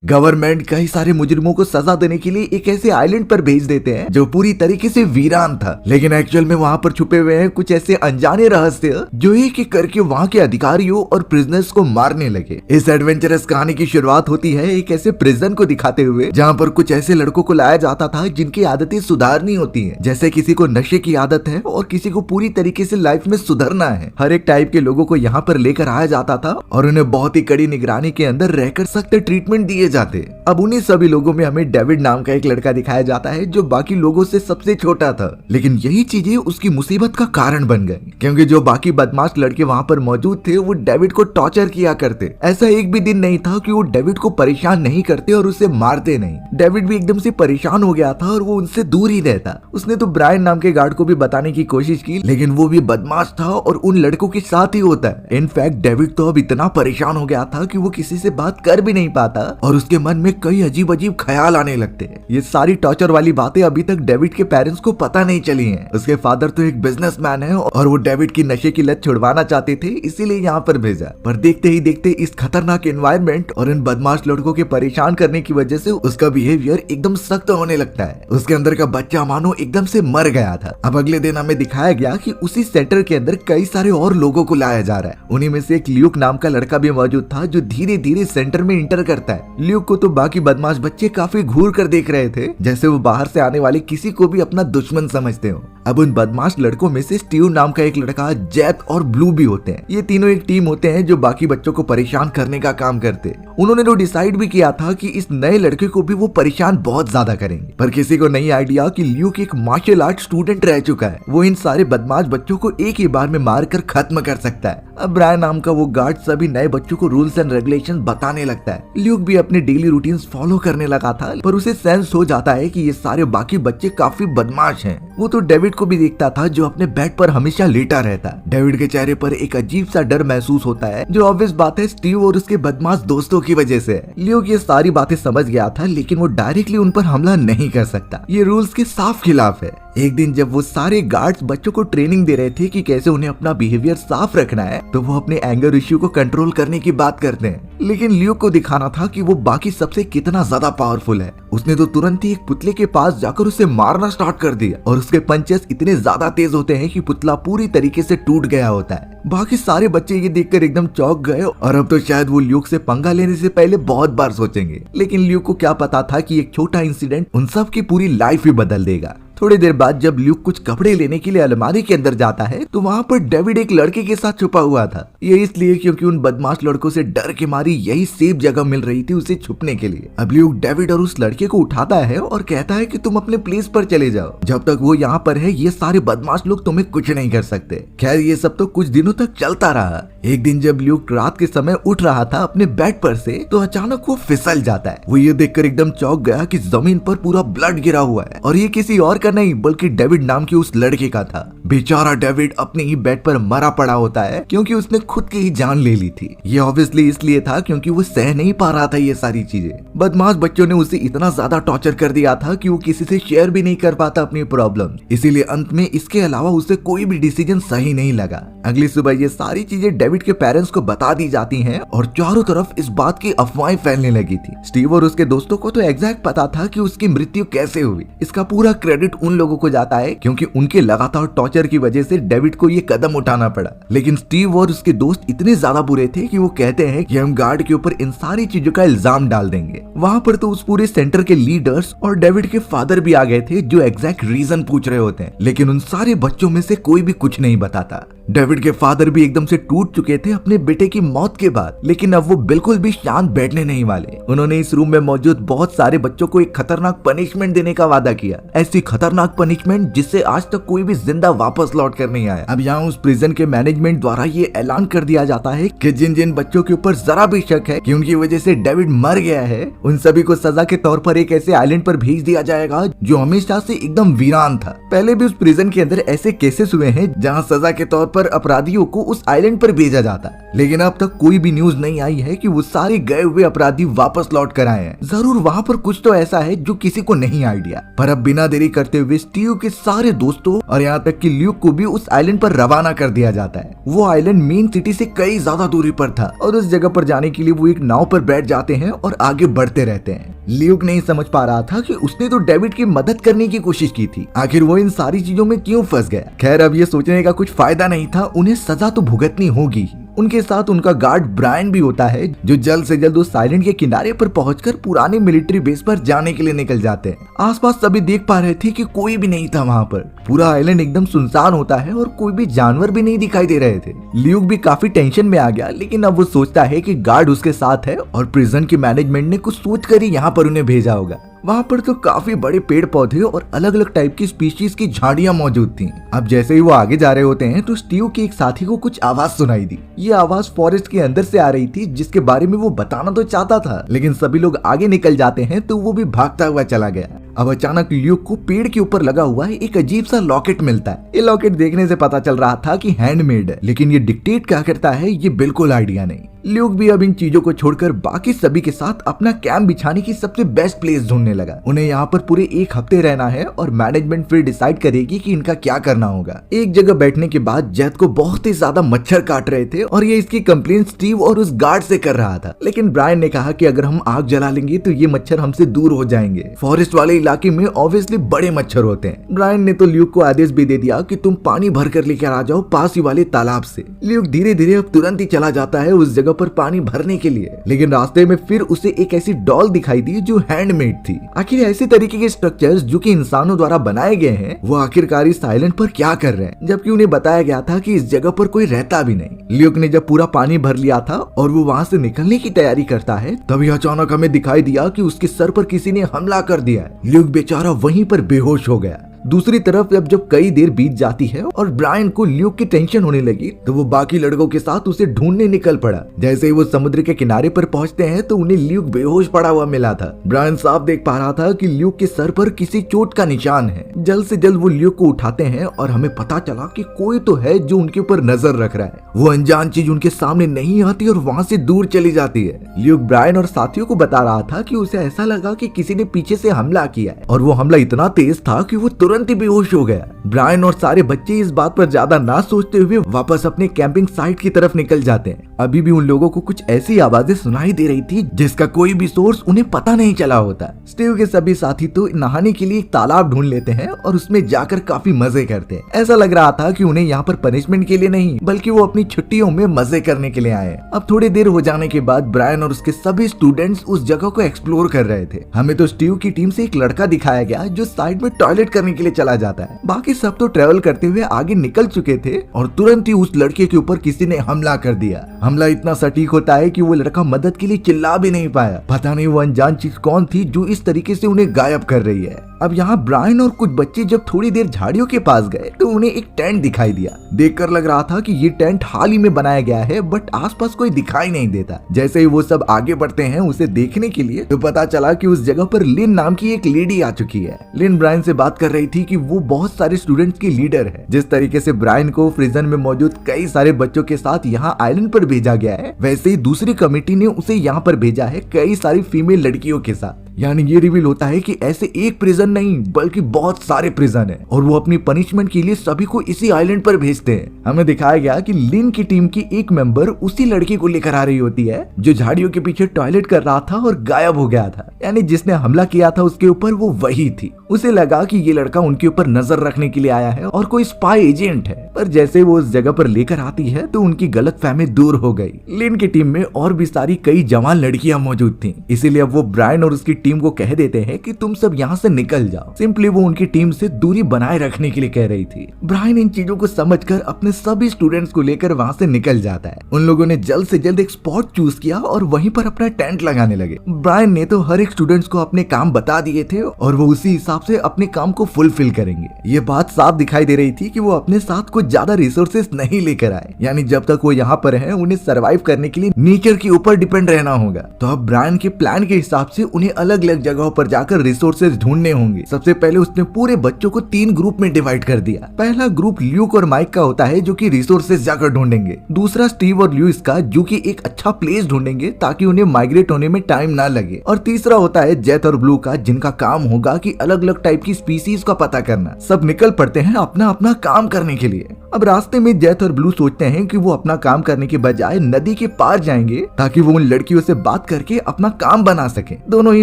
Government कई सारे मुजरिमों को सजा देने के लिए एक ऐसे आइलैंड पर भेज देते हैं जो पूरी तरीके से वीरान था, लेकिन एक्चुअल में वहाँ पर छुपे हुए हैं कुछ ऐसे अनजाने रहस्य जो एक एक करके वहाँ के अधिकारियों और प्रिजनर्स को मारने लगे। इस एडवेंचरस कहानी की शुरुआत होती है एक ऐसे प्रिजन को दिखाते हुए जहाँ पर कुछ ऐसे लड़कों को लाया जाता था जिनकी आदतें सुधारनी होती है, जैसे किसी को नशे की आदत है और किसी को पूरी तरीके से लाइफ में सुधरना है। हर एक टाइप के लोगों को यहाँ पर लेकर आया जाता था और उन्हें बहुत ही कड़ी निगरानी के अंदर रहकर सख्त ट्रीटमेंट दिए जाते। अब उन्हीं सभी लोगों में हमें डेविड नाम का एक लड़का दिखाया जाता है जो बाकी लोगों से सबसे छोटा था, लेकिन यही चीजें उसकी मुसीबत का कारण बन गई क्योंकि जो बाकी बदमाश लड़के वहाँ पर मौजूद थे वो डेविड को टॉर्चर किया करते। ऐसा एक भी दिन नहीं था कि वो डेविड को परेशान नहीं करते और उसे मारते नहीं। डेविड भी एकदम से परेशान हो गया था और वो उनसे दूर ही रहता। उसने तो ब्रायन नाम के गार्ड को भी बताने की कोशिश की, लेकिन वो भी बदमाश था और उन लड़कों के साथ ही होता है। इनफैक्ट डेविड तो अब इतना परेशान हो गया था कि वो किसी से बात कर भी नहीं पाता और उसके मन में कई अजीब अजीब ख्याल आने लगते हैं। ये सारी टॉर्चर वाली बातें अभी तक डेविड के पेरेंट्स को पता नहीं चली हैं। उसके फादर तो एक बिजनेसमैन है और वो डेविड की नशे की लत छुड़वाना चाहते थे, इसीलिए यहाँ पर भेजा। पर देखते ही देखते इस खतरनाक एनवायरनमेंट और इन बदमाश लड़कों के परेशान करने की वजह से उसका बिहेवियर एकदम सख्त होने लगता है। उसके अंदर का बच्चा मानो एकदम से मर गया था। अब अगले दिन हमें दिखाया गया कि उसी सेंटर के अंदर कई सारे और लोगों को लाया जा रहा है। उन्हीं में से एक ल्यूक नाम का लड़का भी मौजूद था जो धीरे धीरे सेंटर में इंटर करता है। ल्यूक को तो बाकी बदमाश बच्चे काफी घूर कर देख रहे थे, जैसे वो बाहर से आने वाले किसी को भी अपना दुश्मन समझते हो। अब उन बदमाश लड़कों में से स्टीव नाम का एक लड़का, जैक और ब्लू भी होते हैं। ये तीनों एक टीम होते हैं जो बाकी बच्चों को परेशान करने का काम करते। उन्होंने तो डिसाइड भी किया था कि इस नए लड़के को भी वो परेशान बहुत ज्यादा करेंगे, पर किसी को नहीं आइडिया कि ल्यूक एक मार्शल आर्ट स्टूडेंट रह चुका है। वो इन सारे बदमाश बच्चों को एक ही बार में मार कर खत्म कर सकता है। अब ब्रायन नाम का वो गार्ड सभी नए बच्चों को रूल्स एंड रेगुलेशन बताने लगता है। ल्यूक भी अपने डेली रूटीन्स फॉलो करने लगा था, पर उसे सेंस हो जाता है कि ये सारे बाकी बच्चे काफी बदमाश हैं। वो तो डेविड को भी देखता था जो अपने बेड पर हमेशा लेटा रहता। डेविड के चेहरे पर एक अजीब सा डर महसूस होता है, जो ऑब्वियस बात है स्टीव और उसके बदमाश दोस्तों की वजह से है। ल्यूक ये सारी बातें समझ गया था, लेकिन वो डायरेक्टली उन पर हमला नहीं कर सकता। ये रूल्स के साफ खिलाफ है। एक दिन जब वो सारे गार्ड्स बच्चों को ट्रेनिंग दे रहे थे कि कैसे उन्हें अपना बिहेवियर साफ रखना है, तो वो अपने एंगर इश्यू को कंट्रोल करने की बात करते हैं, लेकिन ल्यूक को दिखाना था कि वो बाकी सबसे कितना ज्यादा पावरफुल है। उसने तो तुरंत ही एक पुतले के पास जाकर उसे मारना स्टार्ट कर दिया और उसके पंचेस इतने ज्यादा तेज होते हैं कि पुतला पूरी तरीके से टूट गया होता है। बाकी सारे बच्चे ये देखकर एकदम चौंक गए और अब तो शायद वो ल्यूक से पंगा लेने से पहले बहुत बार सोचेंगे, लेकिन ल्यूक को क्या पता था कि एक छोटा इंसिडेंट उन सब की पूरी लाइफ ही बदल देगा। थोड़ी देर बाद जब ल्यूक कुछ कपड़े लेने के लिए अलमारी के अंदर जाता है तो वहाँ पर डेविड एक लड़के के साथ छुपा हुआ था। ये इसलिए क्योंकि उन बदमाश लड़कों से डर के मारी यही सेफ जगह मिल रही थी उसे छुपने के लिए। अब ल्यूक डेविड और उस लड़के को उठाता है और कहता है कि तुम अपने प्लेस पर चले जाओ, जब तक वो यहाँ पर है ये सारे बदमाश लोग तुम्हें कुछ नहीं कर सकते। खैर ये सब तो कुछ दिनों तक चलता रहा। एक दिन जब ल्यूक रात के समय उठ रहा था अपने बेड पर से, तो अचानक वो फिसल जाता है। वो ये देखकर एकदम चौंक गया कि जमीन पर पूरा ब्लड गिरा हुआ है और ये किसी और का नहीं बल्कि डेविड नाम के उस लड़के का था। बेचारा डेविड अपने ही बेड पर मरा पड़ा होता है क्योंकि उसने खुद की ही जान ले ली थी। ये ऑब्वियसली इसलिए था क्योंकि वो सह नहीं पा रहा था ये सारी चीजें। बदमाश बच्चों ने उसे इतना ज्यादा टॉर्चर कर दिया था कि वो किसी से शेयर भी नहीं कर पाता अपनी प्रॉब्लम, इसीलिए अंत में इसके अलावा उसे कोई भी डिसीजन सही नहीं लगा। अगली सुबह ये सारी चीजें डेविड के पेरेंट्स को बता दी जाती हैं और चारों तरफ इस बात की अफवाहें फैलने लगी थी। स्टीव और उसके दोस्तों को तो एग्जैक्ट पता था कि उसकी मृत्यु कैसे हुई। इसका पूरा क्रेडिट उन लोगों को जाता है क्योंकि उनके लगातार टॉर्चर की वजह से डेविड को ये कदम उठाना पड़ा। लेकिन स्टीव और उसके दोस्त इतने ज्यादा बुरे थे कि वो कहते हैं कि हम गार्ड के ऊपर इन सारी चीजों का इल्जाम डाल देंगे। वहाँ पर तो उस पूरे सेंटर के लीडर्स और डेविड के फादर भी आ गए थे जो एग्जैक्ट रीजन पूछ रहे होते हैं, लेकिन उन सारे बच्चों में से कोई भी कुछ नहीं बताता। डेविड के फादर भी एकदम से टूट चुके थे अपने बेटे की मौत के बाद, लेकिन अब वो बिल्कुल भी शांत बैठने नहीं वाले। उन्होंने इस रूम में मौजूद बहुत सारे बच्चों को एक खतरनाक पनिशमेंट देने का वादा किया, ऐसी खतरनाक पनिशमेंट जिससे आज तक कोई भी जिंदा वापस लौट कर नहीं आया। अब यहाँ उस प्रिजन के मैनेजमेंट द्वारा ये ऐलान कर दिया जाता है कि जिन जिन बच्चों के ऊपर जरा भी शक है कि उनकी वजह से डेविड मर गया है, उन सभी को सजा के तौर पर एक ऐसे आइलैंड पर भेज दिया जाएगा जो हमेशा से एकदम वीरान था। पहले भी उस प्रिजन के अंदर ऐसे केसेस हुए हैं जहाँ सजा के तौर पर अपराधियों को उस आइलैंड पर भेजा जाता है, लेकिन अब तक कोई भी न्यूज नहीं आई है कि वो सारे गए हुए अपराधी वापस लौट कर आए हैं। जरूर वहाँ पर कुछ तो ऐसा है जो किसी को नहीं आइडिया। पर अब बिना देरी करते हुए स्टीव के सारे दोस्तों और यहाँ तक कि ल्यूक को भी उस आइलैंड पर रवाना कर दिया जाता है। वो आइलैंड मेन सिटी से कई ज्यादा दूरी पर था और उस जगह पर जाने के लिए वो एक नाव पर बैठ जाते हैं और आगे बढ़ते बढ़ते रहते हैं। ल्यूक नहीं समझ पा रहा था कि उसने तो डेविड की मदद करने की कोशिश की थी, आखिर वो इन सारी चीजों में क्यों फंस गया। खैर अब ये सोचने का कुछ फायदा नहीं था, उन्हें सजा तो भुगतनी होगी। उनके साथ उनका गार्ड ब्रायन भी होता है, जो जल्द से जल्द उस साइलेंट के किनारे पर पहुंचकर पुराने मिलिट्री बेस पर जाने के लिए निकल जाते हैं। आसपास सभी देख पा रहे थे कि कोई भी नहीं था वहाँ पर। पूरा आइलैंड एकदम सुनसान होता है और कोई भी जानवर भी नहीं दिखाई दे रहे थे। ल्यूक भी काफी टेंशन में आ गया, लेकिन अब वो सोचता है कि गार्ड उसके साथ है और प्रिजन की मैनेजमेंट ने कुछ सोच कर ही यहाँ पर उन्हें भेजा होगा। वहाँ पर तो काफी बड़े पेड़ पौधे और अलग अलग टाइप की स्पीशीज की झाड़ियां मौजूद थी। अब जैसे ही वो आगे जा रहे होते हैं तो स्टीव के एक साथी को कुछ आवाज सुनाई दी। ये आवाज फॉरेस्ट के अंदर से आ रही थी, जिसके बारे में वो बताना तो चाहता था, लेकिन सभी लोग आगे निकल जाते हैं तो वो भी भागता हुआ चला गया। अब अचानक ल्यूक को पेड़ के ऊपर लगा हुआ एक अजीब सा लॉकेट मिलता है। ये लॉकेट देखने से पता चल रहा था कि हैंडमेड है, लेकिन ये डिक्टेट क्या करता है ये बिल्कुल आइडिया नहीं। ल्यूक भी अब इन चीजों को छोड़कर बाकी सभी के साथ अपना कैंप बिछाने की सबसे बेस्ट प्लेस ढूंढने लगा। उन्हें यहाँ पर पूरे 1 हफ्ते रहना है और मैनेजमेंट फिर डिसाइड करेगी कि इनका क्या करना होगा। एक जगह बैठने के बाद जेथ को बहुत ही ज्यादा मच्छर काट रहे थे और ये इसकी कंप्लेन स्टीव और उस गार्ड से कर रहा था, लेकिन ब्रायन ने कहा कि अगर हम आग जला लेंगे तो ये मच्छर हमसे दूर हो जाएंगे। फॉरेस्ट वाले इलाके में ऑब्वियसली बड़े मच्छर होते हैं। ब्रायन ने तो ल्यूक को आदेश भी दे दिया कि तुम पानी भर कर लेकर आ जाओ पास ही वाले तालाब से। ल्यूक धीरे धीरे अब तुरंत ही चला जाता है उस जगह पर पानी भरने के लिए, लेकिन रास्ते में फिर उसे एक ऐसी डॉल दिखाई दी जो हैंडमेड थी। आखिर ऐसे तरीके के स्ट्रक्चर्स जो कि इंसानों द्वारा बनाए गए हैं वो आखिरकार इस आइलैंड पर क्या कर रहे हैं, जबकि उन्हें बताया गया था कि इस जगह पर कोई रहता भी नहीं। ल्यूक ने जब पूरा पानी भर लिया था और वो वहाँ से निकलने की तैयारी करता है, तभी अचानक हमें दिखाई दिया कि उसके सर पर किसी ने हमला कर दिया है। ल्यूक बेचारा वहीं पर बेहोश हो गया। दूसरी तरफ जब कई देर बीत जाती है और ब्रायन को ल्यूक की टेंशन होने लगी तो वो बाकी लड़कों के साथ उसे ढूंढने निकल पड़ा। जैसे ही वो समुद्र के किनारे पर पहुंचते हैं तो उन्हें ल्यूक बेहोश पड़ा हुआ मिला था। ब्रायन साफ देख पा रहा था कि ल्यूक के सर पर किसी चोट का निशान है। जल्द से जल्द वो ल्यूक को उठाते हैं और हमें पता चला कि कोई तो है जो उनके ऊपर नजर रख रहा है। वो अनजान चीज उनके सामने नहीं आती और वहाँ से दूर चली जाती है। ल्यूक ब्रायन और साथियों को बता रहा था कि उसे ऐसा लगा कि किसी ने पीछे से हमला किया है और वो हमला इतना तेज था कि वो तुरंत ही बेहोश हो गया। ब्रायन और सारे बच्चे इस बात पर ज्यादा ना सोचते हुए वापस अपने कैंपिंग साइट की तरफ निकल जाते हैं। अभी भी उन लोगों को कुछ ऐसी आवाजें सुनाई दे रही थी जिसका कोई भी सोर्स उन्हें पता नहीं चला होता। स्टीव के सभी साथी तो नहाने के लिए एक तालाब ढूंढ लेते हैं और उसमें जाकर काफी मजे करते हैं। ऐसा लग रहा था कि उन्हें यहाँ पर पनिशमेंट के लिए नहीं बल्कि वो अपनी छुट्टियों में मजे करने के लिए आए। अब थोड़ी देर हो जाने के बाद ब्रायन और उसके सभी स्टूडेंट्स उस जगह को एक्सप्लोर कर रहे थे। हमें तो स्टीव की टीम से एक लड़का दिखाया गया जो साइड में टॉयलेट करने के लिए चला जाता है। बाकी सब तो ट्रेवल करते हुए आगे निकल चुके थे और तुरंत ही उस लड़के के ऊपर किसी ने हमला कर दिया। हमला इतना सटीक होता है कि वो लड़का मदद के लिए चिल्ला भी नहीं पाया। पता नहीं वो अनजान चीज कौन थी जो इस तरीके से उन्हें गायब कर रही है। अब यहाँ ब्रायन और कुछ बच्चे जब थोड़ी देर झाड़ियों के पास गए तो उन्हें एक टेंट दिखाई दिया। देखकर लग रहा था कि ये टेंट हाल ही में बनाया गया है, बट आसपास कोई दिखाई नहीं देता। जैसे ही वो सब आगे बढ़ते हैं उसे देखने के लिए तो पता चला कि उस जगह पर लिन नाम की एक लेडी आ चुकी है। लिन ब्रायन से बात कर रही थी कि वो बहुत सारे स्टूडेंट्स की लीडर है। जिस तरीके से ब्रायन को प्रिजन में मौजूद कई सारे बच्चों के साथ यहाँ आइलैंड पर भेजा गया है, वैसे ही दूसरी कमेटी ने उसे यहाँ पर भेजा है कई सारी फीमेल लड़कियों के साथ। यानी ये रिवील होता है कि ऐसे एक प्रिजन नहीं बल्कि बहुत सारे प्रिजन है और वो अपनी पनिशमेंट के लिए सभी को इसी आइलैंड पर भेजते हैं। हमें दिखाया गया कि लिन की टीम की एक मेंबर उसी लड़की को लेकर आ रही होती है जो झाड़ियों के पीछे टॉयलेट कर रहा था और गायब हो गया था। यानी जिसने हमला किया था उसके ऊपर वो वही थी। उसे लगा कि ये लड़का उनके ऊपर नजर रखने के लिए आया है और कोई स्पाई एजेंट है, पर जैसे वो उस जगह पर लेकर आती है तो उनकी गलतफहमी दूर हो गई। लिन की टीम में और भी सारी कई जवान लड़कियां मौजूद थी, इसीलिए अब वो ब्रायन और उसकी टीम को कह देते हैं कि तुम सब यहाँ से निकल जाओ। सिंपली वो उनकी टीम से दूरी बनाए रखने के लिए कह रही थी। ब्रायन इन चीजों को समझकर अपने सभी स्टूडेंट्स को लेकर वहाँ से निकल जाता है। उन लोगों ने जल्द से जल्द एक स्पॉट चूज किया और वहीं पर अपना टेंट लगाने लगे। ब्रायन ने तो हर एक स्टूडेंट्स को अपने काम बता दिए थे और वो उसी हिसाब से अपने काम को फुलफिल करेंगे। ये बात साफ दिखाई दे रही थी कि वो अपने साथ कुछ ज्यादा रिसोर्सेस नहीं लेकर आए, यानी जब तक वो यहाँ पर है उन्हें सर्वाइव करने के लिए नेचर के ऊपर डिपेंड रहना होगा। तो अब ब्रायन के प्लान के हिसाब से उन्हें अलग अलग अलग जगहों पर जाकर रिसोर्सेज ढूंढने होंगे। सबसे पहले उसने पूरे बच्चों को 3 ग्रुप में डिवाइड कर दिया। पहला ग्रुप ल्यूक और माइक का होता है जो कि रिसोर्सेज जाकर ढूंढेंगे। दूसरा स्टीव और लुइस का जो कि एक अच्छा प्लेस ढूंढेंगे ताकि उन्हें माइग्रेट होने में टाइम ना लगे। और तीसरा होता है जेथ और ब्लू का, जिनका काम होगा कि अलग अलग टाइप की स्पीसीज का पता करना। सब निकल पड़ते हैं अपना अपना काम करने के लिए। अब रास्ते में जेथ और ब्लू सोचते हैं कि वो अपना काम करने के बजाय नदी के पार जाएंगे ताकि वो उन लड़कियों से बात करके अपना काम बना सके। दोनों ही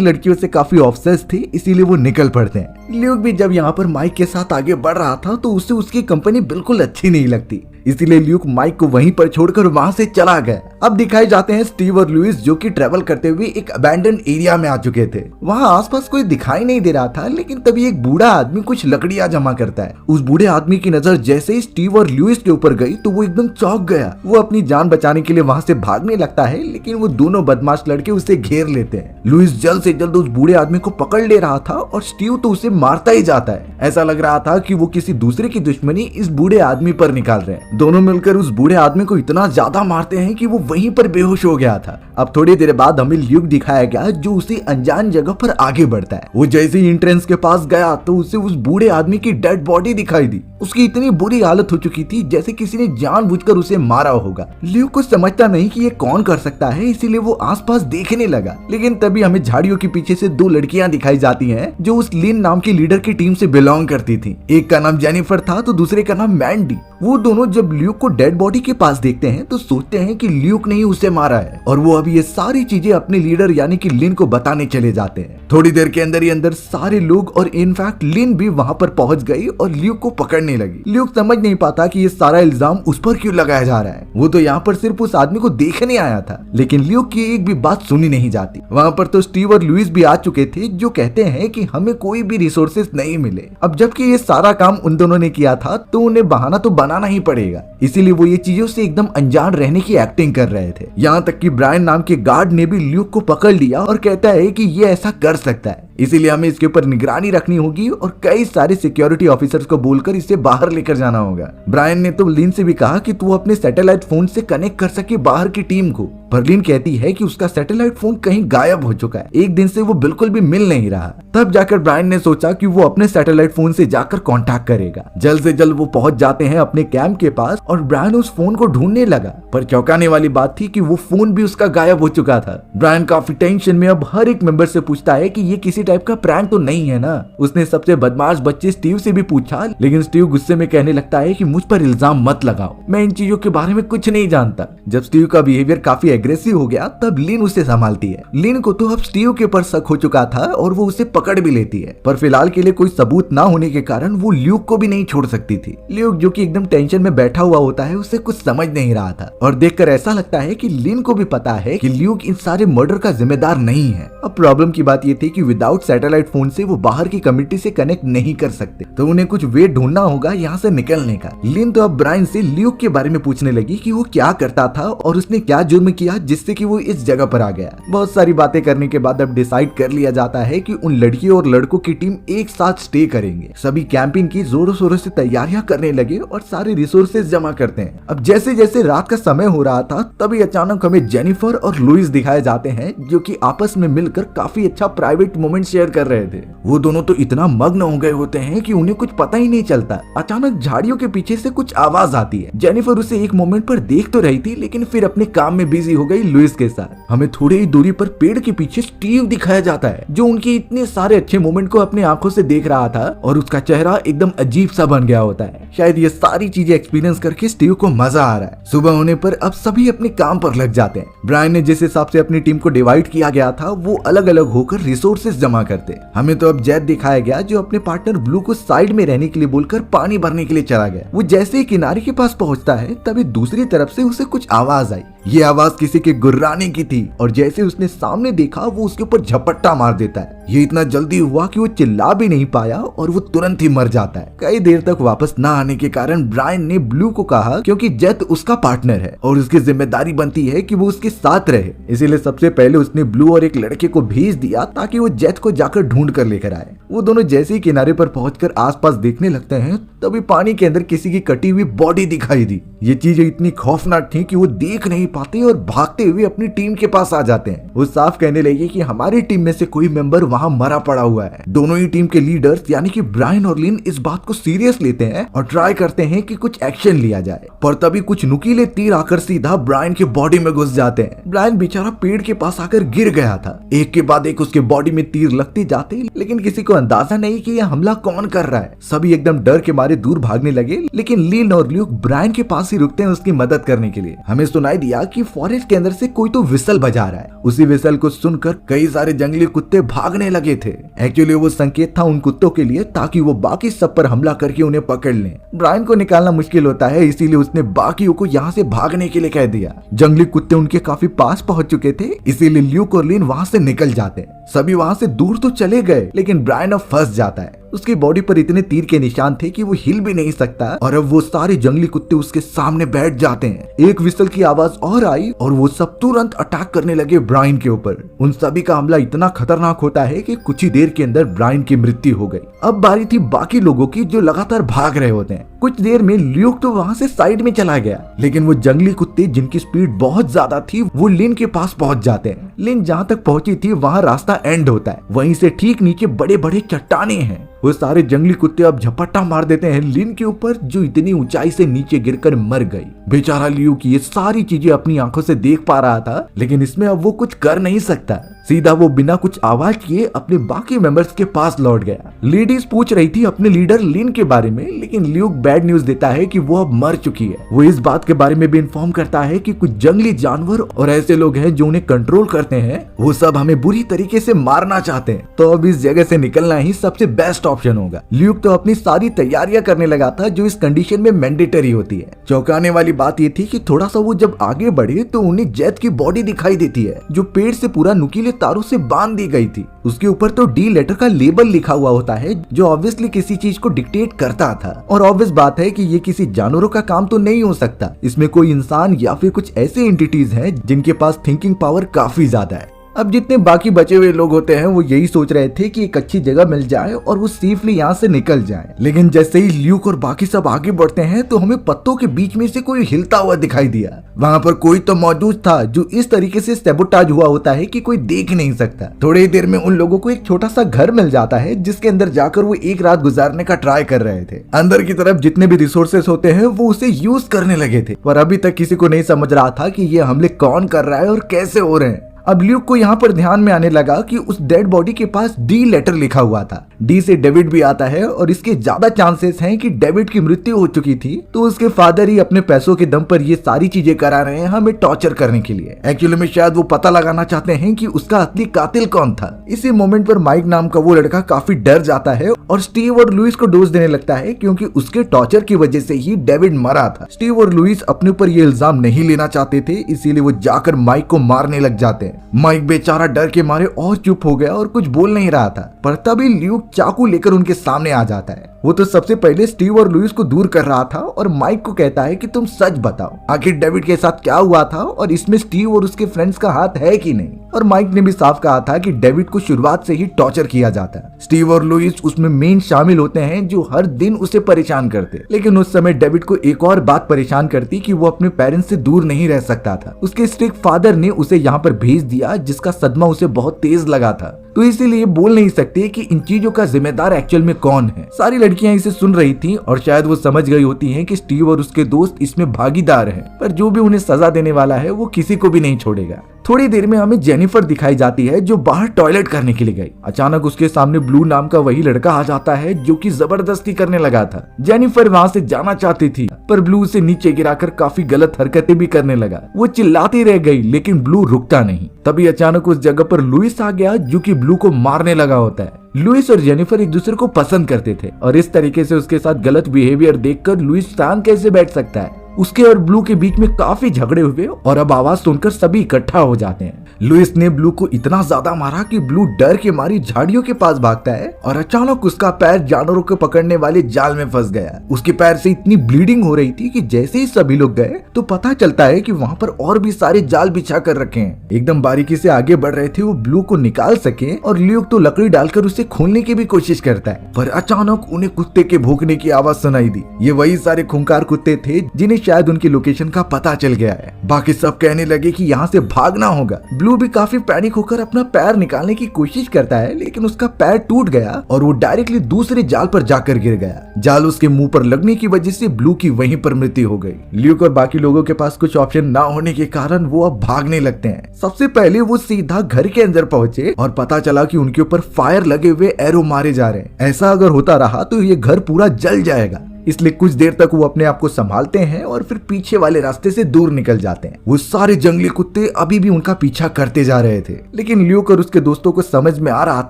लड़कियों से काफी ऑब्सेस्ड थे, इसीलिए वो निकल पड़ते हैं। ल्यूक भी जब यहाँ पर माइक के साथ आगे बढ़ रहा था तो उसे उसकी कंपनी बिल्कुल अच्छी नहीं लगती, इसीलिए ल्यूक माइक को वहीं पर छोड़कर वहां से चला गया। अब दिखाए जाते हैं स्टीव और लुइस जो कि ट्रेवल करते हुए एक अबैंडन एरिया में आ चुके थे। वहां आसपास कोई दिखाई नहीं दे रहा था, लेकिन तभी एक बूढ़ा आदमी कुछ लकड़ियां जमा करता है। उस बूढ़े आदमी की नजर जैसे ही स्टीव और लुइस के ऊपर गई तो वो एकदम चौंक गया। वो अपनी जान बचाने के लिए वहां से भागने लगता है, लेकिन वो दोनों बदमाश लड़के उसे घेर लेते हैं। लुइस जल्द से जल्द उस बूढ़े आदमी को पकड़ ले रहा था और स्टीव तो उसे मारता ही जाता है। ऐसा लग रहा था कि वो किसी दूसरे की दुश्मनी इस बूढ़े आदमी पर निकाल रहे हैं। दोनों मिलकर उस बूढ़े आदमी को इतना ज्यादा मारते हैं कि वो वहीं पर बेहोश हो गया था। अब थोड़ी देर बाद हमें ल्यूक दिखाया गया जो उसी अनजान जगह पर आगे बढ़ता है। वो जैसे ही एंट्रेंस के पास गया तो उसे उस बूढ़े आदमी की डेड बॉडी दिखाई दी। उसकी इतनी बुरी हालत हो चुकी थी जैसे किसी ने जानबूझकर उसे मारा होगा। ल्यूक को समझता नहीं कि ये कौन कर सकता है, इसीलिए वो आसपास देखने लगा। लेकिन तभी हमें झाड़ियों के पीछे से 2 लड़कियां दिखाई जाती हैं जो उस लिन नाम की लीडर की टीम से बिलोंग करती थी। एक का नाम जेनिफर था तो दूसरे का नाम मैंडी। वो दोनों जब ल्यूक को डेड बॉडी के पास देखते हैं तो सोचते हैं कि ल्यूक ने ही उसे मारा है और वो अभी ये सारी चीजें अपने लीडर यानी कि लिन को बताने चले जाते हैं। थोड़ी देर के अंदर ही अंदर सारे लोग और इनफैक्ट लिन भी वहां पर पहुंच गई और ल्यूक को पकड़ने लगी। ल्यूक समझ नहीं पाता कि ये सारा इल्जाम उस पर क्यों लगाया जा रहा है। वो तो यहाँ पर सिर्फ उस आदमी को देखने आया था, लेकिन ल्यूक की एक भी बात सुनी नहीं जाती। वहाँ पर तो स्टीव और लुइस भी आ चुके थे जो कहते हैं कि हमें कोई भी रिसोर्सेज नहीं मिले। अब जबकि ये सारा काम उन दोनों ने किया था तो उन्हें बहाना तो बनाना ही पड़ेगा, इसीलिए वो ये चीजों से एकदम अनजान रहने की एक्टिंग कर रहे थे। यहाँ तक कि ब्रायन नाम के गार्ड ने भी ल्यूक को पकड़ लिया और कहता है कि ये ऐसा कर सकता है, इसीलिए हमें इसके ऊपर निगरानी रखनी होगी और कई सारे सिक्योरिटी ऑफिसर्स को बोलकर इसे बाहर लेकर जाना होगा। ब्रायन ने तो लिन से भी कहा कि तू अपने सैटेलाइट फोन से कनेक्ट कर सके बाहर की टीम को, पर लिन कहती है कि उसका सैटेलाइट फोन कहीं गायब हो चुका है, एक दिन से वो बिल्कुल भी मिल नहीं रहा। तब जाकर ब्रायन ने सोचा कि वो अपने सैटेलाइट फोन से जाकर कांटेक्ट करेगा। जल्द से जल्द वो पहुंच जाते हैं अपने कैंप के पास और ब्रायन उस फोन को ढूंढने लगा, पर चौंकाने वाली बात थी कि वो फोन भी उसका गायब हो चुका था। ब्रायन काफी टेंशन में अब हर एक मेंबर से पूछता है कि ये किसी टाइप का प्रैंक तो नहीं है ना। उसने सबसे बदमाश बच्चे स्टीव से भी पूछा, लेकिन स्टीव गुस्से में कहने लगता है कि मुझ पर इल्जाम मत लगाओ, मैं इन चीजों के बारे में कुछ नहीं जानता। जब स्टीव का बिहेवियर काफी एग्रेसिव हो गया तब लिन उसे संभालती है। लिन को तो अब स्टीव के ऊपर शक हो चुका था और वो उसे पकड़ भी लेती है, पर फिलहाल के लिए कोई सबूत ना होने के कारण वो ल्यूक को भी नहीं छोड़ सकती थी। ल्यूक जो कि एकदम टेंशन में बैठा हुआ होता है, उसे कुछ समझ नहीं रहा था और देखकर ऐसा लगता है कि लिन को भी पता है कि ल्यूक इन सारे मर्डर का जिम्मेदार नहीं है। अब प्रॉब्लम की बात ये थी कि विदाउट सैटेलाइट फोन से वो बाहर की कम्युनिटी से कनेक्ट नहीं कर सकते, तो उन्हें कुछ वे ढूंढना होगा यहाँ से निकलने का। लिन तो अब ब्रायन से ल्यूक के बारे में पूछने लगी कि वो क्या करता था और उसने क्या जुर्म किया जिससे कि वो इस जगह पर आ गया। बहुत सारी बातें करने के बाद अब डिसाइड कर लिया जाता है कि उन लड़कियों और लड़कों की टीम एक साथ स्टे करेंगे। सभी कैंपिंग की जोरों शोरों से तैयारियां करने लगे और सारे रिसोर्सेज जमा करते हैं। अब जैसे जैसे रात का समय हो रहा था तभी अचानक हमें जेनिफर और लुइस दिखाए जाते हैं जो कि आपस में मिलकर काफी अच्छा प्राइवेट मोमेंट शेयर कर रहे थे। वो दोनों तो इतना मग्न हो गए होते हैं कि उन्हें कुछ पता ही नहीं चलता। अचानक झाड़ियों के पीछे से कुछ आवाज आती है। जेनिफर उसे एक मोमेंट पर देख तो रही थी, लेकिन फिर अपने काम में बिजी हो गई लुइस के साथ। हमें थोड़ी ही दूरी पर पेड़ के पीछे स्टीव दिखाया जाता है जो उनके इतने सारे अच्छे मोमेंट को अपने आंखों से देख रहा था और उसका चेहरा एकदम अजीब सा बन गया होता है। शायद ये सारी चीजें एक्सपीरियंस करके स्टीव को मजा आ रहा है। सुबह होने पर अब सभी अपने काम पर लग जाते हैं। ब्रायन ने जिस हिसाब से अपनी टीम को डिवाइड किया गया था वो अलग अलग होकर रिसोर्सेज जमा करते। हमें तो अब जेथ दिखाया गया जो अपने पार्टनर ब्लू को साइड में रहने के लिए बोलकर पानी भरने के लिए चला गया। वो जैसे ही किनारे के पास पहुंचता है तभी दूसरी तरफ से उसे कुछ आवाज आई। ये आवाज किसी के गुर्राने की थी और जैसे उसने सामने देखा वो उसके ऊपर झपट्टा मार देता है। ये इतना जल्दी हुआ कि वो चिल्ला भी नहीं पाया और वो तुरंत ही मर जाता है। कई देर तक वापस ना आने के कारण ब्रायन ने ब्लू को कहा क्योंकि जेथ उसका पार्टनर है और उसकी जिम्मेदारी बनती है कि वो उसके साथ रहे, इसीलिए सबसे पहले उसने ब्लू और एक लड़के को भेज दिया ताकि वो जेथ को जाकर ढूंढ कर लेकर आए। वो दोनों जैसे ही किनारे पर पहुंचकर आसपास देखने लगते हैं तभी पानी के अंदर किसी की कटी हुई बॉडी दिखाई दी। ये चीजें इतनी खौफनाक थी कि वो देख नहीं पाते और भागते हुए अपनी टीम के पास आ जाते हैं। वो साफ कहने लगे कि हमारी टीम में से कोई मेंबर वहां मरा पड़ा हुआ है। दोनों ही टीम के लीडर्स यानी कि ब्रायन और लिन इस बात को सीरियस लेते हैं और ट्राई करते हैं कि कुछ एक्शन लिया जाए, पर तभी कुछ नुकीले तीर आकर सीधा ब्रायन की बॉडी में घुस जाते हैं। ब्रायन बेचारा पेड़ के पास आकर गिर गया था। एक के बाद एक उसके बॉडी में तीर लगते जाते, लेकिन किसी को अंदाजा नहीं कि यह हमला कौन कर रहा है। सभी एकदम डर के मारे दूर भागने लगे, लेकिन लिन और ल्यूक ब्रायन के पास ही रुकते हैं उसकी मदद करने के लिए। हमें सुनाई दिया कि फॉरेस्ट के अंदर से कोई तो विसल बजा रहा है। उसी विसल को सुनकर कई सारे जंगली कुत्ते भागने लगे थे। एक्चुअली वो संकेत था उन कुत्तों के लिए ताकि वो बाकी सब पर हमला करके उन्हें पकड़ लें। ब्रायन को निकालना मुश्किल होता है, इसीलिए उसने बाकियों को यहाँ से भागने के लिए कह दिया। जंगली कुत्ते उनके काफी पास पहुंच चुके थे, इसीलिए ल्यूक और लिन वहां से निकल जाते हैं। सभी वहां से दूर तो चले गए, लेकिन ब्रायन अब फंस जाता है। उसकी बॉडी पर इतने तीर के निशान थे कि वो हिल भी नहीं सकता और अब वो सारे जंगली कुत्ते उसके सामने बैठ जाते हैं। एक विसल की आवाज और आई और वो सब तुरंत अटैक करने लगे ब्रायन के ऊपर। उन सभी का हमला इतना खतरनाक होता है कि कुछ ही देर के अंदर ब्रायन की मृत्यु हो गई। अब बारी थी बाकी लोगों की जो लगातार भाग रहे होते हैं। कुछ देर में ल्यूक तो वहां से साइड में चला गया, लेकिन वो जंगली कुत्ते जिनकी स्पीड बहुत ज्यादा थी वो लिन के पास पहुंच जाते हैं। लिन जहाँ तक पहुंची थी वहाँ रास्ता एंड होता है, वहीं से ठीक नीचे बड़े बड़े चट्टाने हैं। वो सारे जंगली कुत्ते अब झपट्टा मार देते हैं लिन के ऊपर, जो इतनी ऊंचाई से नीचे गिरकर मर गई। बेचारा ल्यूक ये सारी चीजें अपनी आंखों से देख पा रहा था, लेकिन इसमें अब वो कुछ कर नहीं सकता। सीधा वो बिना कुछ आवाज किए अपने बाकी मेंबर्स के पास लौट गया। लेडीज पूछ रही थी अपने लीडर लिन के बारे में, लेकिन ल्यूक बैड न्यूज देता है कि वो अब मर चुकी है। वो इस बात के बारे में भी इन्फॉर्म करता है कि कुछ जंगली जानवर और ऐसे लोग हैं जो उन्हें कंट्रोल करते हैं, वो सब हमें बुरी तरीके से मारना चाहते हैं, तो अब इस जगह से निकलना ही सबसे बेस्ट ऑप्शन होगा। ल्यूक तो अपनी सारी तैयारियां करने लगा था जो इस कंडीशन में मैंडेटरी होती है। चौंकाने वाली बात ये थी कि थोड़ा सा वो जब आगे बढ़े तो उन्हें जेथ की बॉडी दिखाई देती है, जो पेड़ से पूरा नुकीले तारों से बांध दी गई थी। उसके ऊपर तो डी लेटर का लेबल लिखा हुआ होता है, जो ऑब्वियसली किसी चीज को डिक्टेट करता था। और ऑब्वियस बात है कि ये किसी जानवरों का काम तो नहीं हो सकता, इसमें कोई इंसान या फिर कुछ ऐसे एंटिटीज हैं जिनके पास थिंकिंग पावर काफी ज्यादा है। अब जितने बाकी बचे हुए लोग होते हैं वो यही सोच रहे थे कि एक अच्छी जगह मिल जाए और वो सेफली यहाँ से निकल जाए, लेकिन जैसे ही ल्यूक और बाकी सब आगे बढ़ते हैं तो हमें पत्तों के बीच में से कोई हिलता हुआ दिखाई दिया। वहाँ पर कोई तो मौजूद था जो इस तरीके से सैबोटाज हुआ होता है कि कोई देख नहीं सकता। थोड़ी ही देर में उन लोगों को एक छोटा सा घर मिल जाता है, जिसके अंदर जाकर वो एक रात गुजारने का ट्राई कर रहे थे। अंदर की तरफ जितने भी रिसोर्सेस होते हैं वो उसे यूज करने लगे थे, पर अभी तक किसी को नहीं समझ रहा था कि ये हमले कौन कर रहा है और कैसे हो रहे हैं। अब ल्यूक को यहाँ पर ध्यान में आने लगा कि उस डेड बॉडी के पास डी लेटर लिखा हुआ था। डी से डेविड भी आता है और इसके ज्यादा चांसेस हैं कि डेविड की मृत्यु हो चुकी थी, तो उसके फादर ही अपने पैसों के दम पर ये सारी चीजें करा रहे हैं हमें टॉर्चर करने के लिए। एक्चुअली में शायद वो पता लगाना चाहते हैं कि उसका असली कातिल कौन था। इसी मोमेंट पर माइक नाम का वो लड़का काफी डर जाता है और स्टीव और लुइस को डोज देने लगता है, क्योंकि उसके टॉर्चर की वजह से ही डेविड मरा था। स्टीव और लुइस अपने ऊपर ये इल्जाम नहीं लेना चाहते थे, इसीलिए वो जाकर माइक को मारने लग जाते हैं। माइक बेचारा डर के मारे और चुप हो गया और कुछ बोल नहीं रहा था, पर तभी ल्यूक चाकू लेकर उनके सामने आ जाता है। वो तो सबसे पहले स्टीव और लुइस को दूर कर रहा था और माइक को कहता है कि तुम सच बताओ, आखिर डेविड के साथ क्या हुआ था और इसमें स्टीव और उसके फ्रेंड्स का हाथ है कि नहीं। और माइक ने भी साफ कहा था कि डेविड को शुरुआत से ही टॉर्चर किया जाता है। स्टीव और लुइस उसमें मेन शामिल होते हैं जो हर दिन उसे परेशान करते, लेकिन उस समय डेविड को एक और बात परेशान करती कि वो अपने पेरेंट्स से दूर नहीं रह सकता था। उसके स्ट्रिक्ट फादर ने उसे यहाँ पर भेज दिया, जिसका सदमा उसे बहुत तेज लगा था, तो इसीलिए बोल नहीं सकते कि इन चीजों का जिम्मेदार एक्चुअल में कौन है। सारी लड़कियां इसे सुन रही थी और शायद वो समझ गई होती हैं कि स्टीव और उसके दोस्त इसमें भागीदार हैं, पर जो भी उन्हें सजा देने वाला है वो किसी को भी नहीं छोड़ेगा। थोड़ी देर में हमें जेनिफर दिखाई जाती है जो बाहर टॉयलेट करने के लिए गई। अचानक उसके सामने ब्लू नाम का वही लड़का आ जाता है जो कि जबरदस्ती करने लगा था। जेनिफर वहाँ से जाना चाहती थी, पर ब्लू उसे नीचे गिराकर काफी गलत हरकतें भी करने लगा। वो चिल्लाती रह गई, लेकिन ब्लू रुकता नहीं। तभी अचानक उस जगह पर लुइस आ गया जो कि ब्लू को मारने लगा होता है। लुइस और जेनिफर एक दूसरे को पसंद करते थे और इस तरीके से उसके साथ गलत बिहेवियर देखकर लुइस शांत कैसे बैठ सकता है। उसके और ब्लू के बीच में काफी झगड़े हुए और अब आवाज सुनकर सभी इकट्ठा हो जाते हैं। लुइस ने ब्लू को इतना ज्यादा मारा कि ब्लू डर के मारी झाड़ियों के पास भागता है और अचानक उसका पैर जानवरों को पकड़ने वाले जाल में फंस गया। उसके पैर से इतनी ब्लीडिंग हो रही थी कि जैसे ही सभी लोग गए तो पता चलता है कि वहाँ पर और भी सारे जाल बिछा कर रखे हैं। एकदम बारीकी से आगे बढ़ रहे थे वो ब्लू को निकाल सके और ल्यूक तो लकड़ी डालकर उसे खोलने की भी कोशिश करता है, पर अचानक उन्हें कुत्ते के भौंकने की आवाज सुनाई दी। ये वही सारे खूंखार कुत्ते थे जिन्हें शायद उनकी लोकेशन का पता चल गया है। बाकी सब कहने लगे कि यहाँ से भागना होगा। ब्लू भी काफी पैनिक होकर अपना पैर निकालने की कोशिश करता है, लेकिन उसका पैर टूट गया और वो डायरेक्टली दूसरे जाल पर जाकर गिर गया। जाल उसके मुंह पर लगने की वजह से ब्लू की वहीं पर मृत्यु हो गई। ल्यूक और बाकी लोगों के पास कुछ ऑप्शन ना होने के कारण वो अब भागने लगते हैं। सबसे पहले वो सीधा घर के अंदर पहुंचे और पता चला कि उनके ऊपर फायर लगे हुए एरो मारे जा रहे हैं। ऐसा अगर होता रहा तो ये घर पूरा जल जाएगा, इसलिए कुछ देर तक वो अपने आप को संभालते हैं और फिर पीछे वाले रास्ते से दूर निकल जाते हैं। वो सारे जंगली कुत्ते अभी भी उनका पीछा करते जा रहे थे, लेकिन ल्यूक और उसके दोस्तों को समझ में आ रहा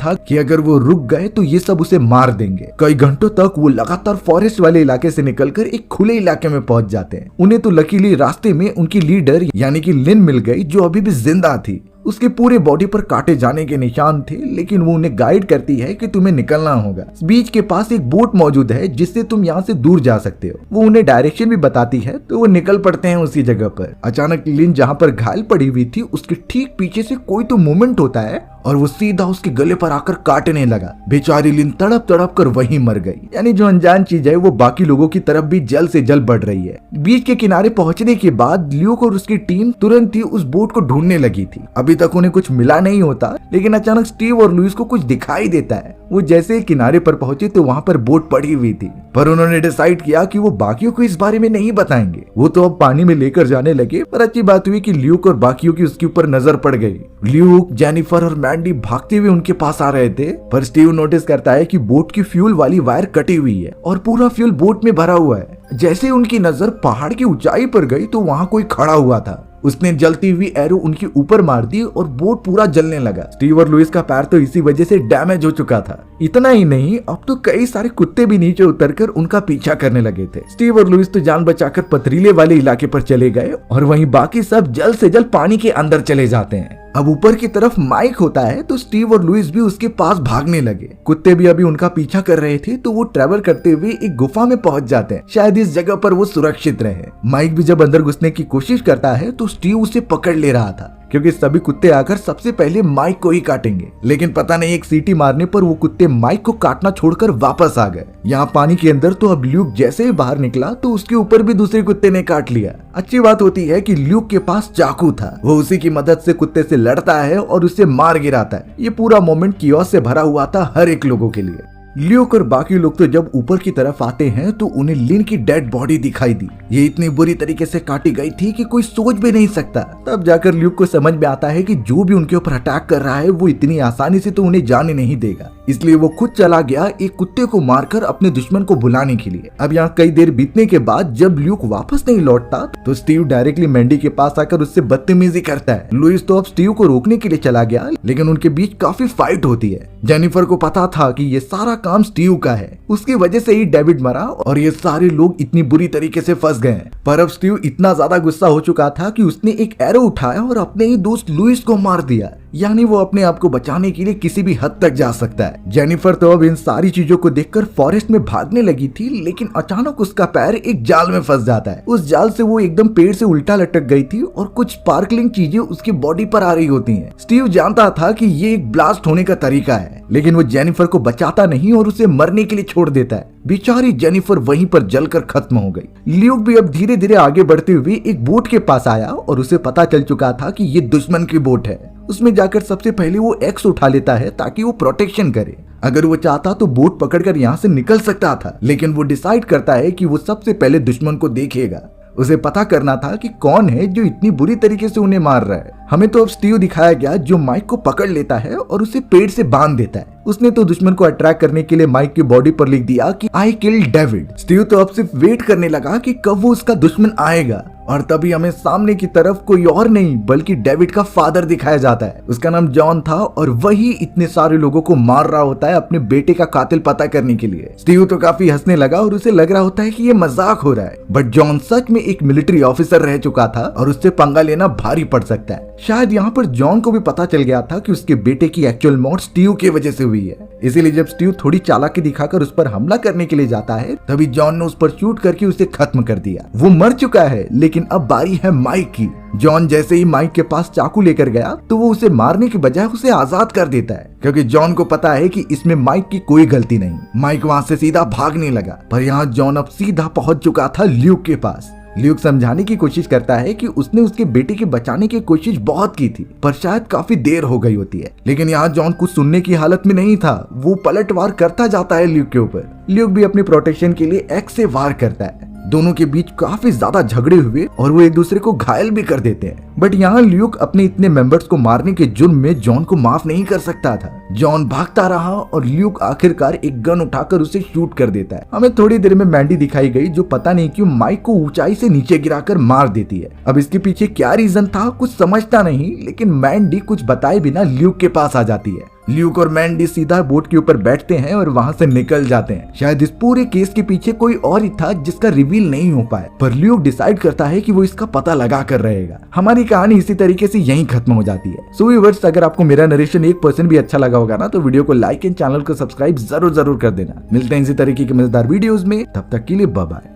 था कि अगर वो रुक गए तो ये सब उसे मार देंगे। कई घंटों तक वो लगातार फॉरेस्ट वाले इलाके से निकलकर एक खुले इलाके में पहुंच जाते हैं। उन्हें तो लकीली रास्ते में उनकी लीडर यानी कि लिन मिल गई, जो अभी भी जिंदा थी। उसके पूरे बॉडी पर काटे जाने के निशान थे, लेकिन वो उन्हें गाइड करती है कि तुम्हें निकलना होगा। बीच के पास एक बोट मौजूद है जिससे तुम यहाँ से दूर जा सकते हो। वो उन्हें डायरेक्शन भी बताती है, तो वो निकल पड़ते हैं उसी जगह पर। अचानक लिन जहाँ पर घायल पड़ी हुई थी उसके ठीक पीछे से कोई तो मूवमेंट होता है और वो सीधा उसके गले पर आकर काटने लगा। बेचारी लिन तड़प तड़प कर वहीं मर गई। यानी जो अनजान चीज है वो बाकी लोगों की तरफ भी जल्द से जल्द बढ़ रही है। बीच के किनारे पहुंचने के बाद ल्यूक और उसकी टीम तुरंत ही उस बोट को ढूंढने लगी थी। अभी तक उन्हें कुछ मिला नहीं होता, लेकिन अचानक स्टीव और लुइस को कुछ दिखाई देता है। वो जैसे ही किनारे पर पहुंचे तो वहाँ पर बोट पड़ी हुई थी, पर उन्होंने डिसाइड किया कि वो बाकियों को इस बारे में नहीं बताएंगे। वो तो अब पानी में लेकर जाने लगे, पर अच्छी बात हुई कि ल्यूक और बाकियों की उसके ऊपर नजर पड़ गई। ल्यूक, जेनिफर और मैंडी भागते हुए उनके पास आ रहे थे, पर स्टीव नोटिस करता है कि बोट की फ्यूल वाली वायर कटी हुई है और पूरा फ्यूल बोट में भरा हुआ है। जैसे उनकी नजर पहाड़ की ऊंचाई पर गई तो वहाँ कोई खड़ा हुआ था। उसने जलती हुई एरो उनके ऊपर मार दी और बोट पूरा जलने लगा। स्टीव और लुइस का पैर तो इसी वजह से डैमेज हो चुका था। इतना ही नहीं, अब तो कई सारे कुत्ते भी नीचे उतरकर उनका पीछा करने लगे थे। स्टीव और लुइस तो जान बचाकर पथरीले वाले इलाके पर चले गए और वहीं बाकी सब जल्द से जल्द पानी के अंदर चले जाते हैं। अब ऊपर की तरफ माइक होता है तो स्टीव और लुइस भी उसके पास भागने लगे। कुत्ते भी अभी उनका पीछा कर रहे थे, तो वो ट्रेवल करते हुए एक गुफा में पहुंच जाते हैं। शायद इस जगह पर वो सुरक्षित रहे। माइक भी जब अंदर घुसने की कोशिश करता है तो स्टीव उसे पकड़ ले रहा था, क्योंकि सभी कुत्ते आकर सबसे पहले माइक को ही काटेंगे। लेकिन पता नहीं एक सीटी मारने पर वो कुत्ते माइक को काटना छोड़कर वापस आ गए। यहाँ पानी के अंदर तो अब ल्यूक जैसे ही बाहर निकला तो उसके ऊपर भी दूसरे कुत्ते ने काट लिया। अच्छी बात होती है कि ल्यूक के पास चाकू था। वो उसी की मदद से कुत्ते से लड़ता है और उसे मार गिराता है। ये पूरा मोमेंट कियोस से भरा हुआ था हर एक लोगों के लिए। ल्यूक और बाकी लोग तो जब ऊपर की तरफ आते हैं तो उन्हें लिन की डेड बॉडी दिखाई दी। ये इतनी बुरी तरीके से काटी गई थी कि कोई सोच भी नहीं सकता। तब जाकर ल्यूक को समझ में आता है कि जो भी उनके ऊपर अटैक कर रहा है वो इतनी आसानी से तो उन्हें जाने नहीं देगा। इसलिए वो खुद चला गया एक कुत्ते को मारकर अपने दुश्मन को बुलाने के लिए। अब यहाँ कई देर बीतने के बाद जब ल्यूक वापस नहीं लौटता तो स्टीव डायरेक्टली मैंडी के पास आकर उससे बदतमीजी करता है। लुइस तो अब स्टीव को रोकने के लिए चला गया, लेकिन उनके बीच काफी फाइट होती है। जेनिफर को पता था कि ये सारा काम स्टीव का है, उसकी वजह से ही डेविड मरा और ये सारे लोग इतनी बुरी तरीके से फंस गए। पर अब स्टीव इतना ज्यादा गुस्सा हो चुका था कि उसने एक एरो उठाया और अपने ही दोस्त लुइस को मार दिया। यानी वो अपने आप को बचाने के लिए किसी भी हद तक जा सकता है। जेनिफर तो अब इन सारी चीजों को देखकर फॉरेस्ट में भागने लगी थी, लेकिन अचानक उसका पैर एक जाल में फंस जाता है। उस जाल से वो एकदम पेड़ से उल्टा लटक गई थी और कुछ स्पार्कलिंग चीजें उसकी बॉडी पर आ रही होती हैं। स्टीव जानता था कि ये एक ब्लास्ट होने का तरीका है, लेकिन वो जेनिफर को बचाता नहीं और उसे मरने के लिए छोड़ देता है। बेचारी जेनिफर वहीं पर जलकर खत्म हो गई। ल्यूक भी अब धीरे धीरे आगे बढ़ते हुए एक बोट के पास आया और उसे पता चल चुका था कि ये दुश्मन की बोट है। उसमें जाकर सबसे पहले वो एक्स उठा लेता है ताकि वो प्रोटेक्शन करे। अगर वो चाहता तो बोट पकड़कर यहाँ से निकल सकता था, लेकिन वो डिसाइड करता है कि वो सबसे पहले दुश्मन को देखेगा। उसे पता करना था कि कौन है जो इतनी बुरी तरीके से उन्हें मार रहा है। हमें तो अब स्टीव दिखाया गया जो माइक को पकड़ लेता है और उसे पेड़ से बांध देता है। उसने तो दुश्मन को अट्रैक्ट करने के लिए माइक की बॉडी पर लिख दिया कि आई किल्ड डेविड। स्टीव तो अब सिर्फ वेट करने लगा कि कब वो उसका दुश्मन आएगा, और तभी हमें सामने की तरफ कोई और नहीं बल्कि डेविड का फादर दिखाया जाता है। उसका नाम जॉन था और वही इतने सारे लोगों को मार रहा होता है अपने बेटे का कातिल पता करने के लिए। स्टीव तो काफी हंसने लगा और उसे लग रहा होता है कि ये मजाक हो रहा है, बट जॉन सच में एक मिलिट्री ऑफिसर रह चुका था और उससे पंगा लेना भारी पड़ सकता है। शायद यहाँ पर जॉन को भी पता चल गया था कि उसके बेटे की एक्चुअल मौत स्टीव की वजह से हुई है। इसीलिए जब स्टीव थोड़ी चालाकी दिखाकर उस पर हमला करने के लिए जाता है, तभी जॉन ने उस पर शूट करके उसे खत्म कर दिया। वो मर चुका है, लेकिन अब बारी है माइक की। जॉन जैसे ही माइक के पास चाकू लेकर गया तो वो उसे मारने के बजाय उसे आजाद कर देता है, क्योंकि जॉन को पता है कि इसमें माइक की कोई गलती नहीं। माइक वहां से सीधा भागने लगा, पर यहाँ जॉन अब सीधा पहुंच चुका था ल्यूक के पास। ल्यूक समझाने की कोशिश करता है कि उसने उसके बेटे के बचाने की कोशिश बहुत की थी, पर शायद काफी देर हो गई होती है। लेकिन यहाँ जॉन कुछ सुनने की हालत में नहीं था। वो पलटवार करता जाता है ल्यूक के ऊपर। ल्यूक भी अपनी प्रोटेक्शन के लिए एक्स से वार करता है। दोनों के बीच काफी ज्यादा झगड़े हुए और वो एक दूसरे को घायल भी कर देते हैं। बट यहाँ ल्यूक अपने इतने मेंबर्स को मारने के जुर्म में जॉन को माफ नहीं कर सकता था। जॉन भागता रहा और ल्यूक आखिरकार एक गन उठाकर उसे शूट कर देता है। हमें थोड़ी देर में मैंडी दिखाई गई जो पता नहीं क्यों माइक को ऊंचाई से नीचे गिराकर मार देती है। अब इसके पीछे क्या रीजन था कुछ समझता नहीं, लेकिन मैंडी कुछ बताए बिना ल्यूक के पास आ जाती है। ल्यूक और मैंडी सीधा बोट के ऊपर बैठते हैं और वहां से निकल जाते हैं। शायद इस पूरे केस के पीछे कोई और ही था जिसका रिवील नहीं हो पाया, पर ल्यूक डिसाइड करता है कि वो इसका पता लगा कर रहेगा। हमारी कहानी इसी तरीके से यहीं खत्म हो जाती है। सो व्यूअर्स, अगर आपको मेरा नरेशन 1% भी अच्छा लगा होगा ना, तो वीडियो को लाइक एंड चैनल को सब्सक्राइब जरूर कर देना। मिलते हैं इसी तरीके के मजेदार वीडियोस में, तब तक के लिए बाय बाय।